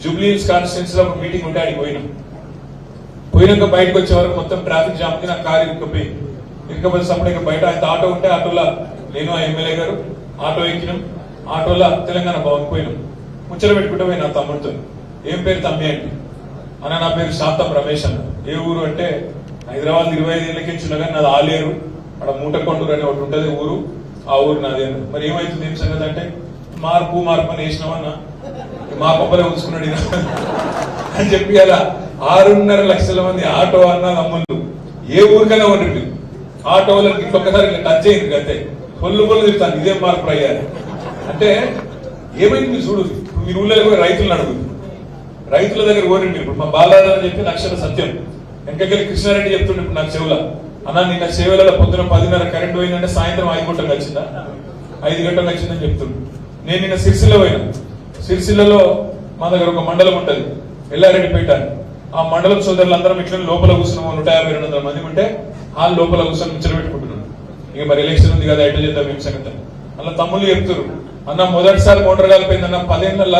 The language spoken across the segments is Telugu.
జూబ్లీ హిల్స్ కాన్స్టిట్యున్సీలో ఒక మీటింగ్ ఉంటే అడిగి పోయినాక బయటకు వచ్చే వరకు మొత్తం ట్రాఫిక్ జామ్ కి నా కారు ఇరుకపోతే సపరేట్గా బయట ఆయన ఆటో ఉంటే ఆటోలో నేను ఆ ఎమ్మెల్యే గారు ఆటో ఎక్కినాం. ఆటోలో తెలంగాణ భవన్ పోయినాం. ముచ్చట పెట్టుకుంటే పోయి నా తమ్ముడితో ఏం పేరు తమ్మి అంటే అన్న నా పేరు శాంతం రమేష్ అన్న. ఏ ఊరు అంటే హైదరాబాద్ 25 ఏళ్ళకి చిన్నగా నాది ఆలేరు, అక్కడ మూటకొండూరు అని ఒకటి ఉంటుంది ఊరు, ఆ ఊరు నాది. మరి ఏమైతుంది ఏం సంగతి అంటే మార్పు అని వేసినామన్నా మా పప్పలే ఉంచుకున్నాడు అని చెప్పి అలా 6.5 లక్షల మంది ఆటో అన్న తమ్ముళ్ళు ఏ ఊరికైనా ఉండండి ఆటో వాళ్ళకి ఇంకొకసారి టచ్ అయింది అంతే పొల్లు తిరుగుతాను ఇదేం మార్పు అయ్యారు అంటే ఏమైంది మీరు చూడు. ఇప్పుడు మీరు ఊళ్ళో పోయి రైతులను అడుగుతుంది, రైతుల దగ్గర కోరండి. ఇప్పుడు మా బాలరాజు అని చెప్పి అక్షర సత్యం వెంకకెళ్ళి కృష్ణారెడ్డి చెప్తుండే ఇప్పుడు నాకు చెవుల అన్న నిన్న సేవలలో పొద్దున 10:30 కరెంట్ పోయిందంటే సాయంత్రం 5 గంటలకు వచ్చిందా 5 గంటలకు వచ్చిందని చెప్తుండే. నేను నిన్న సిరిసిల్ల పోయినా. సిరిసిల్లలో మా దగ్గర ఒక మండలం ఉంటది ఎల్లారెడ్డిపేట. ఆ మండలం సోదరులందరం ఇట్లా లోపల కూర్చున్నాము 150-200 మంది ఉంటే హాల్ లోపల కూర్చొని ముచ్చట పెట్టుకుంటున్నాను. ఇక మరి ఎలక్షన్ ఉంది కదా ఎట్లా చేద్దాం ఏం సంగతి అలా తమ్ముళ్ళు చెప్తారు. అన్న మొదటిసారి మోటార్ కాలిపోయింది అన్న 10 ఏళ్ళ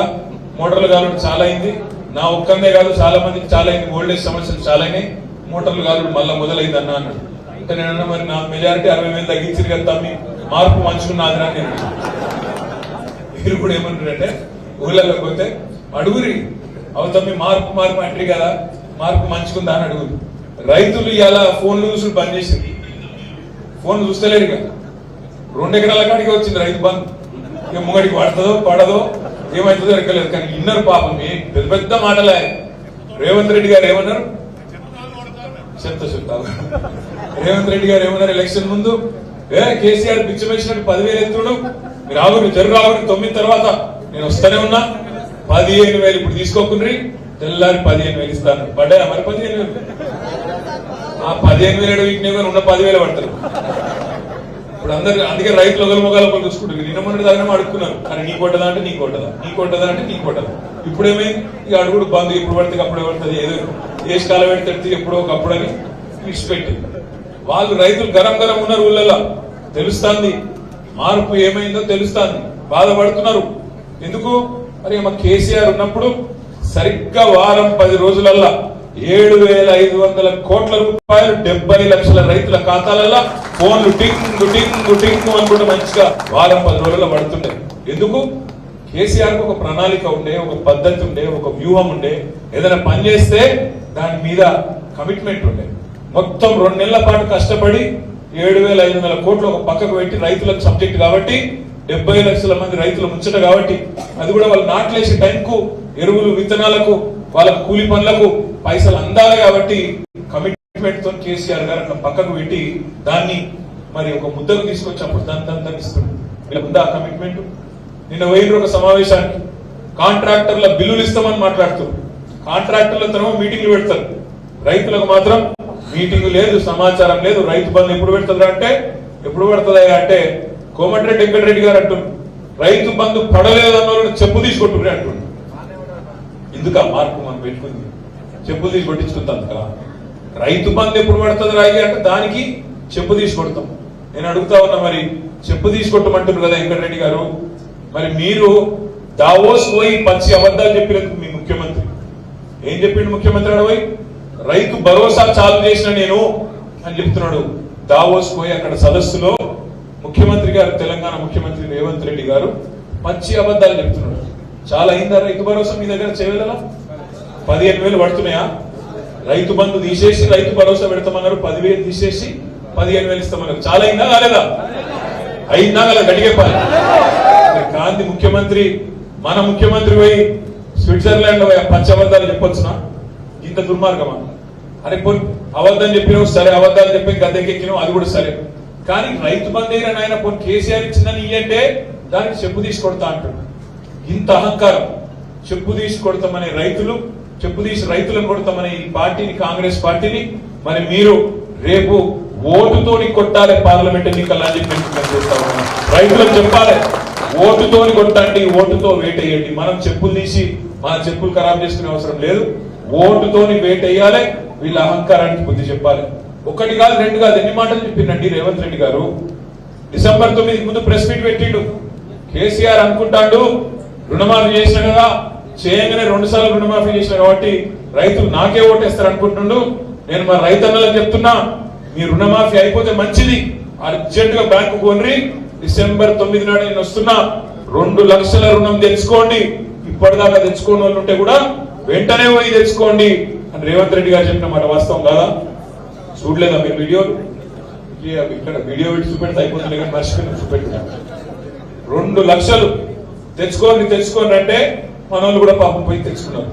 మోటార్లు కాలడం చాలా అయింది. నా ఒక్కందే కాదు చాలా మందికి చాలా అయింది, ఓల్డేజ్ సమస్యలు చాలా అయినాయి, మోటార్లు కాలడం మళ్ళీ మొదలైంది అన్న అన్నాడు. అంటే నేనన్నా మరి నా మెజారిటీ 60,000 తగ్గించారు కదా తమ్మి మార్పు మంచుకున్నది రా నేను. మీరు కూడా ఏమంటారంటే ఊళ్ళకి పోతే అడుగురి అవుతమ్మి మార్పు అంటారు కదా మార్పు మంచుకుందా అని అడుగురు. రైతులు ఇలా ఫోన్లు చూసి బంద్ చేసింది, ఫోన్ చూస్తలేరు. ఇక 2 ఎకరాల కాడికి వచ్చింది రైతు బంద్. ఇక ముంగడికి పడదో ఏమవుతుందో ఎక్కలేదు. కానీ ఇన్నర్ పాపం పెద్ద పెద్ద మాటలే. రేవంత్ రెడ్డి గారు ఏమన్నారు చెప్తా రేవంత్ రెడ్డి గారు ఏమన్నారు ఎలక్షన్ ముందు కేసీఆర్ పిచ్చం వేసినట్టు 10,000 ఎత్తుడు మీరు ఆగురు జరుగు ఆగురు 9 తర్వాత నేను వస్తూనే ఉన్నా 15,000 ఇప్పుడు తీసుకోకుండ్రి తెల్లారి 15,000 ఇస్తాను పడ్డా మరి 15,000 ఆ 15,000 వీటిని ఉన్న 10,000 పడతారు. ఇప్పుడు అందరు అందుకే రైతులు ఒకరి చూసుకుంటారు. నిన్న మొన్నటి దాకా అడుగుతున్నారు కానీ నీ కొట్టదా అంటే నీ కొట్టదా అంటే నీ కొట్టదా. ఇప్పుడు ఏమైంది ఇక అడుగుడు బంధు ఇప్పుడు పడితే అప్పుడే పడుతుంది ఏదో దేశ కాలం పెడితే ఎప్పుడో ఒకప్పుడు అని విడిచిపెట్టి వాళ్ళు రైతులు గరం ఉన్నారు ఊళ్ళలో తెలుస్తుంది మార్పు ఏమైందో తెలుస్తుంది బాధపడుతున్నారు. ఎందుకు మరి మా కేసీఆర్ ఉన్నప్పుడు సరిగ్గా వారం 10 రోజులల్లా 7,500 కోట్ల రూపాయలు 70 లక్షల రైతుల ఖాతాలలో ఫోన్లు టింగ్ అనుకుంటే మంచిగా వారం 10 రోజుల్లో పడుతుండే. ఎందుకు కేసీఆర్ కు ఒక ప్రణాళిక ఉండే, ఒక పద్ధతి ఉండే, ఒక వ్యూహం ఉండే, ఏదైనా పని చేస్తే దాని మీద కమిట్మెంట్ ఉండే. మొత్తం 2 నెలల పాటు కష్టపడి 7,500 కోట్లు ఒక పక్కకు పెట్టి రైతులకు సబ్జెక్ట్ కాబట్టి 70 లక్షల మంది రైతుల ముచ్చట కాబట్టి అది కూడా వాళ్ళు నాట్లేసే టైంకు ఎరువులు విత్తనాలకు వాళ్ళకు కూలి పనులకు పైసలు అందాలి కాబట్టి కమిట్మెంట్ తో కేసీఆర్ గారు అట్లా పక్కకు పెట్టి దాన్ని మరి ఒక ముద్దకు తీసుకొచ్చినప్పుడు దాన్ని ఇస్తుంది. ఇలా ఉందా కమిట్మెంట్? నిన్న పోయిన ఒక సమావేశానికి కాంట్రాక్టర్ల బిల్లులు ఇస్తామని మాట్లాడుతారు. కాంట్రాక్టర్లతో మీటింగ్లు పెడతారు, రైతులకు మాత్రం మీటింగ్ లేదు, సమాచారం లేదు. రైతు బంధు ఎప్పుడు పెడుతుందా అంటే ఎప్పుడు పడుతుందా అంటే కోమటిరెడ్డి వెంకటరెడ్డి గారు అంటున్నారు రైతు బంధు పడలేదన్న వాళ్ళు చెప్పు తీసుకొట్టుకుని అంటున్నారు. ఎందుకు ఆ మార్పు మనం పెట్టుకుంది చెప్పులు తీసి కొట్టించుకుంటాం కదా. రైతు బంధు ఎప్పుడు పడుతుంది రాయి అంటే దానికి చెప్పు తీసి కొడతాం. నేను అడుగుతా ఉన్నా మరి చెప్పు తీసి కొట్టమంటున్నారు కదా వెంకటరెడ్డి గారు, మరి మీరు దావోస్ పోయి పచ్చి అబద్ధాలు చెప్పినందుకు మీ ముఖ్యమంత్రి ఏం చెప్పిండు? ముఖ్యమంత్రి అడవై రైతు భరోసా చాలు చేసిన నేను అని చెప్తున్నాడు. దావోస్ పోయి అక్కడ సదస్సులో ముఖ్యమంత్రి గారు తెలంగాణ ముఖ్యమంత్రి రేవంత్ రెడ్డి గారు పచ్చి అబద్ధాలు చెప్తున్నాడు. చాలా అయిందా రైతు భరోసా మీ దగ్గర చేయగలరా? 15,000 పడుతున్నాయా? రైతు బంధు తీసేసి రైతు భరోసా పెడతామన్నారు, 10,000 తీసేసి 15,000 ఇస్తామన్నారు. చాలా అయిందా కాలేదా? అయిందా కదా గడిగేపాలి. గాంధీ ముఖ్యమంత్రి మన ముఖ్యమంత్రి పోయి స్విట్జర్లాండ్ పచ్చి అబద్ధాలు చెప్పొచ్చునా? ఇంత దుర్మార్గమా? అరే పోయి అబద్ధం చెప్పినావు సరే, అబద్ధాలు చెప్పి గద్దెకెక్కినావు అది కూడా సరే, కానీ రైతు బంధు అయిన ఆయన పోయి కేసీఆర్ ఇచ్చిందని ఇయ్యంటే దానికి చెప్పు తీసి కొడతా అంటాడు. ఇంత అహంకారం. చెప్పు తీసి కొడతామనే రైతులు, చెప్పు తీసి రైతులను కొడతామనే ఈ పార్టీని, కాంగ్రెస్ పార్టీని మరి మీరు రేపు ఓటుతోని కొట్టాలి పార్లమెంట్ ఎన్నికల్లో అని చెప్పి రైతులకు చెప్పాలి. ఓటుతోని కొట్టండి, ఓటుతో వేటేయండి. మనం చెప్పులు తీసి మన చెప్పులు ఖరాబ్ చేసుకునే అవసరం లేదు. ఓటుతోని వేటేయాలి. వీళ్ళ అహంకారానికి బుద్ధి చెప్పాలి. 1 కాదు 2 కాదు ఎన్ని మాటలు చెప్పిండండి రేవంత్ రెడ్డి గారు. డిసెంబర్ 9 ముందు ప్రెస్ మీట్ పెట్టిండు. కేసీఆర్ అనుకుంటాడు రుణమాఫీ చేసిన కదా చేయగానే 2 సార్లు రుణమాఫీ చేసిన కాబట్టి రైతులు నాకే ఓటేస్తారు అనుకుంటుండు. నేను మా రైతన్నలకు చెప్తున్నా, మీ రుణమాఫీ అయిపోతే మంచిది, అర్జెంట్ గా బ్యాంకు పోన్రి, డిసెంబర్ 9 నాడు నేను వస్తున్నా, 2 లక్షల రుణం తెచ్చుకోండి, ఇప్పటిదాకా తెచ్చుకోని వాళ్ళు ఉంటే కూడా వెంటనే పోయి తెచ్చుకోండి అని రేవంత్ రెడ్డి గారు చెప్పిన మాట వాస్తవం కాదా? చూడలేదా మీరు వీడియోలు? ఇక్కడ వీడియో పెట్టి చూపెడితే అయిపోతుంది కానీ మర్చిపోయిన చూపెట్టిన 2 లక్షలు తెచ్చుకోండి అంటే మన వాళ్ళు కూడా పాపం పోయి తెచ్చుకున్నారు.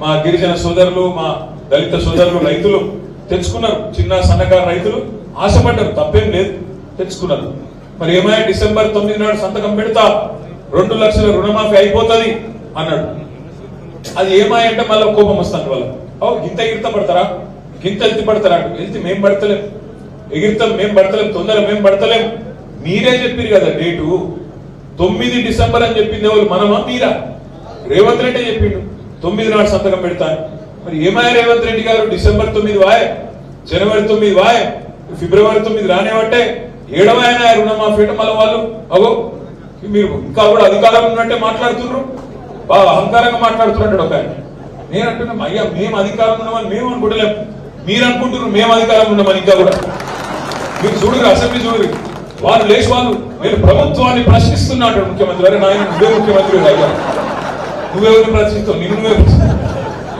మా గిరిజన సోదరులు, మా దళిత సోదరులు, రైతులు తెచ్చుకున్నారు. చిన్న సన్నకారు రైతులు ఆశపడ్డారు, తప్పేం లేదు, తెచ్చుకున్నారు. మరి ఏమైనా డిసెంబర్ 9 నాడు సంతకం పెడతా 2 లక్షల రుణమాఫీ అయిపోతుంది అన్నాడు. అది ఏమాయంటే మళ్ళీ కోపం వస్తాను వాళ్ళ. గింత ఎగిరిత పడతారా, గింత ఎత్తి పడతారా? ఎత్తి మేం పడతలేం, ఎగిరితాం మేం పడతలేం, తొందర మేం పడతలేం. మీరే చెప్పారు కదా డేటు 9 డిసెంబర్ అని చెప్పింది ఎవరు, మనమా మీరా? రేవంత్ రెడ్డి చెప్పిండు 9 నాడు సంతకం పెడతాను. మరి ఏమాయ రేవంత్ రెడ్డి గారు? డిసెంబర్ 9 వాయ్, జనవరి 9 వాయ్, ఫిబ్రవరి 9 రానివ్వట్టే 7వ ఆయన రుణమాఫీ మళ్ళీ వాళ్ళు అగో మీరు ఇంకా కూడా అధికారం ఉన్నట్టే మాట్లాడుతున్నారు, బాగా అహంకారంగా మాట్లాడుతున్నట్టు ఒక ఆయన. నేను అంటున్నాం అయ్యా మేము అధికారం ఉన్నామని మేము అనుకుంటలేం, మీరు అనుకుంటున్నారు మేము అధికారం ఉన్నామని. ఇంకా కూడా మీరు చూడరు, అసెంబ్లీ చూడరు, వాళ్ళు లేచి వాళ్ళు నేను ప్రభుత్వాన్ని ప్రశ్నిస్తున్నా అంటాడు ముఖ్యమంత్రి. అరే నాయన నువ్వే ముఖ్యమంత్రి అయ్యా, నువ్వెవరిని ప్రశ్నిస్తావు? నిన్ను నువ్వే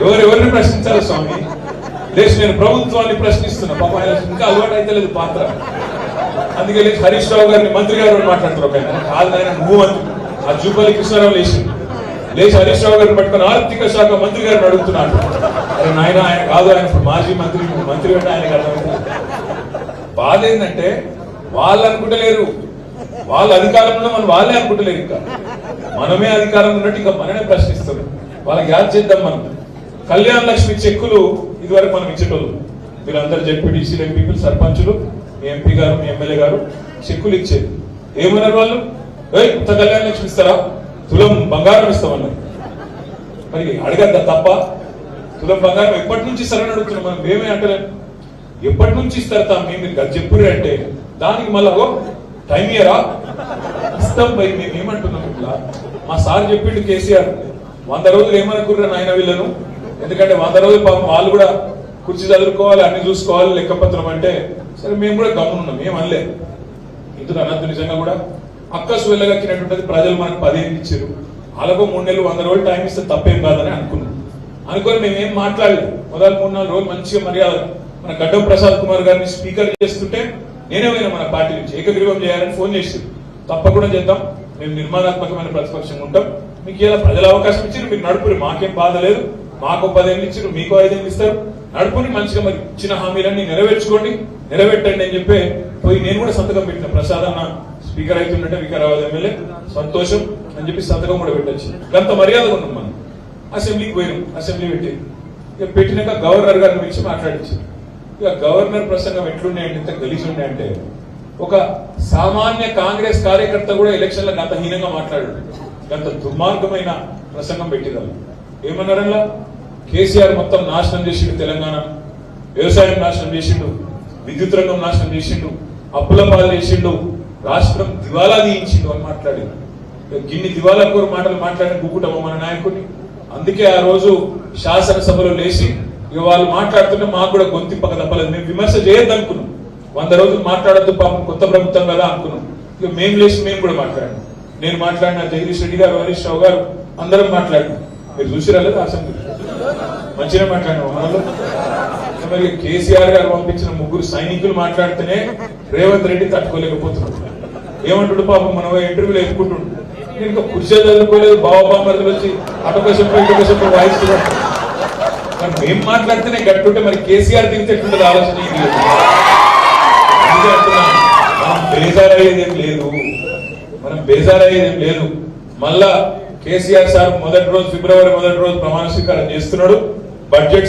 ఎవరెవరిని ప్రశ్నించాలి స్వామి? లేచి నేను ప్రభుత్వాన్ని ప్రశ్నిస్తున్నా. పాప ఆయన ఇంకా అలవాటు అయితే లేదు పాత్ర. అందుకే లేచి హరీష్ రావు గారిని మంత్రి గారు మాట్లాడుతారు. ఒక ఆయన కాదు ఆయన నువ్వు మంత్రి. ఆ జూపల్లి కృష్ణారావు లేచి హరీష్ రావు గారిని పట్టుకుని ఆర్థిక శాఖ మంత్రి గారిని అడుగుతున్నాడు. అరే నాయన ఆయన కాదు, ఆయన మాజీ మంత్రి, మంత్రి అంటే ఆయనకు అర్థమైంది. బాధ ఏంటంటే వాళ్ళు అనుకుంటలేరు, వాళ్ళ అధికారంలో మనం వాళ్ళే అనుకుంటలేరు, ఇంకా మనమే అధికారం ఉన్నట్టు ఇంకా మనమే ప్రశ్నిస్తారు. వాళ్ళకి యాద్ చేద్దాం. మనం కళ్యాణ లక్ష్మి చెక్కులు ఇదివరకు మనం ఇచ్చేటోళ్ళు, వీళ్ళందరూ జెడ్పీటీసీలు, ఎంపీలు, సర్పంచులు, మీ ఎంపీ గారు, మీ ఎమ్మెల్యే గారు చెక్కులు ఇచ్చేది. ఏమన్నారు వాళ్ళు? కొత్త కళ్యాణ లక్ష్మి ఇస్తారా, తులం బంగారం ఇస్తామన్నారు. మరి అడగద్దా తప్ప? తులం బంగారం ఎప్పటి నుంచి ఇస్తారని అడుగుతున్నాం మనం. మేమే అంటలేం, ఎప్పటి నుంచి ఇస్తారా మీరు చెప్పురే అంటే దానికి మళ్ళా టైం ఇయరా ఇస్తాం పోయి మేము ఏమంటున్నాం. ఇట్లా మా సార్ చెప్పిండు కేసీఆర్ 100 రోజులు ఏమనుకుర్రా నాయన వీళ్ళను, ఎందుకంటే 100 రోజులు పాపం వాళ్ళు కూడా కుర్చీ చదువుకోవాలి, అన్ని చూసుకోవాలి, లెక్కపత్రం అంటే సరే మేము కూడా గమ్మునున్నాం, ఏం అనలే. ఇందుకు అనద్దు. నిజంగా కూడా అక్కసు వెళ్ళగక్కినట్టుంటది. ప్రజలు మనకు 15 ఇచ్చారు, అలాగో 3 నెలలు 100 రోజులు టైం ఇస్తే తప్పేం కాదని అనుకున్నాం. అనుకొని మేమేం మాట్లాడలేదు. మొదలు 3-4 రోజులు మంచిగా మర్యాద మన గడ్డం ప్రసాద్ కుమార్ గారిని స్పీకర్ చేస్తుంటే నేనే పోయినా మన పార్టీ నుంచి ఏకగ్రీవం చేయాలని ఫోన్ చేసి తప్పకుండా చేద్దాం, మేము నిర్మాణాత్మకమైన ప్రతిపక్షంగా ఉంటాం, మీకు ఇలా ప్రజల అవకాశం ఇచ్చారు, మీరు నడుపుని, మాకేం బాధ లేదు, మాకు 10 ఏళ్ళు ఇచ్చారు, మీకు 5 ఏళ్ళు ఇస్తారు, నడుపుని మంచిగా మరి ఇచ్చిన హామీలన్నీ నెరవేర్చుకోండి, నెరవేర్టండి అని చెప్పి పోయి నేను కూడా సంతకం పెట్టిన. ప్రసాద్ అన్న స్పీకర్ అవుతుందంటే వికారాబాద్ ఎమ్మెల్యే సంతోషం అని చెప్పి సంతకం కూడా పెట్టచ్చు. గంత మర్యాదగా ఉన్నాం మనం. అసెంబ్లీకి పోయినాం, అసెంబ్లీ పెట్టి ఇక పెట్టినాక గవర్నర్ గారిని పిలిచి మాట్లాడించారు. ఇక గవర్నర్ ప్రసంగం ఎట్లున్నాయంటే ఇంత గలీజ్ ఉన్నాయంటే ఒక సామాన్య కాంగ్రెస్ కార్యకర్త కూడా ఎలక్షన్లో గంత హీనంగా మాట్లాడాడు. గంత దుర్మార్గమైన ప్రసంగం పెట్టినారు. ఏమన్నారల్లా? కేసీఆర్ మొత్తం నాశనం చేసిండు, తెలంగాణ వ్యవసాయం నాశనం చేసిండు, విద్యుత్ రంగం నాశనం చేసిండు, అప్పుల పాలు చేసిండు, రాష్ట్రం దివాలా తీయించిండు అని మాట్లాడి గిన్ని దివాలా కోరు మాటలు మాట్లాడిన గుక్కుటమో మన నాయకుడిని. అందుకే ఆ రోజు శాసనసభలో లేచి ఇక వాళ్ళు మాట్లాడుతుంటే మాకు కూడా గొంతింపక తప్పలేదు. మేము విమర్శ చేయొద్దు అనుకున్నాం, 100 రోజులు మాట్లాడద్దు పాపం కొత్త ప్రభుత్వం కదా అనుకున్నాం. ఇక మేము లేచి మేము కూడా మాట్లాడాం. నేను మాట్లాడిన, జగదీష్ రెడ్డి గారు, హరీష్ రావు గారు అందరం మాట్లాడినాం. మీరు చూసిరాలేదు అసెంబ్లీ మంచిగా మాట్లాడినాం మనలో. మరి కేసీఆర్ గారు పంపించిన 3 సైనికులు మాట్లాడితేనే రేవంత్ రెడ్డి తట్టుకోలేకపోతున్నాడు. ఏమంటాడు పాపం, మనం ఇంటర్వ్యూలో ఎత్తుకుంటుండు, నేను ఇంకా కుర్చీ చదువుకోలేదు, బావబామర్దులు వచ్చి అటొక చెప్పు ఇటొక చెప్పు వాయిస్తున్నాడు. మరి మేము మాట్లాడితేనే గట్టుంటే మరి కేసీఆర్ దిగితే ఎట్లుంటుంది ఆలోచన. మనం బేజారయ్యేదేం లేదు, మనం బేజారయ్యేదేం లేదు. మళ్ళా కేసీఆర్ సార్ మొదటి రోజు, ఫిబ్రవరి 1వ రోజు ప్రమాణ స్వీకారం చేస్తున్నాడు. బడ్జెట్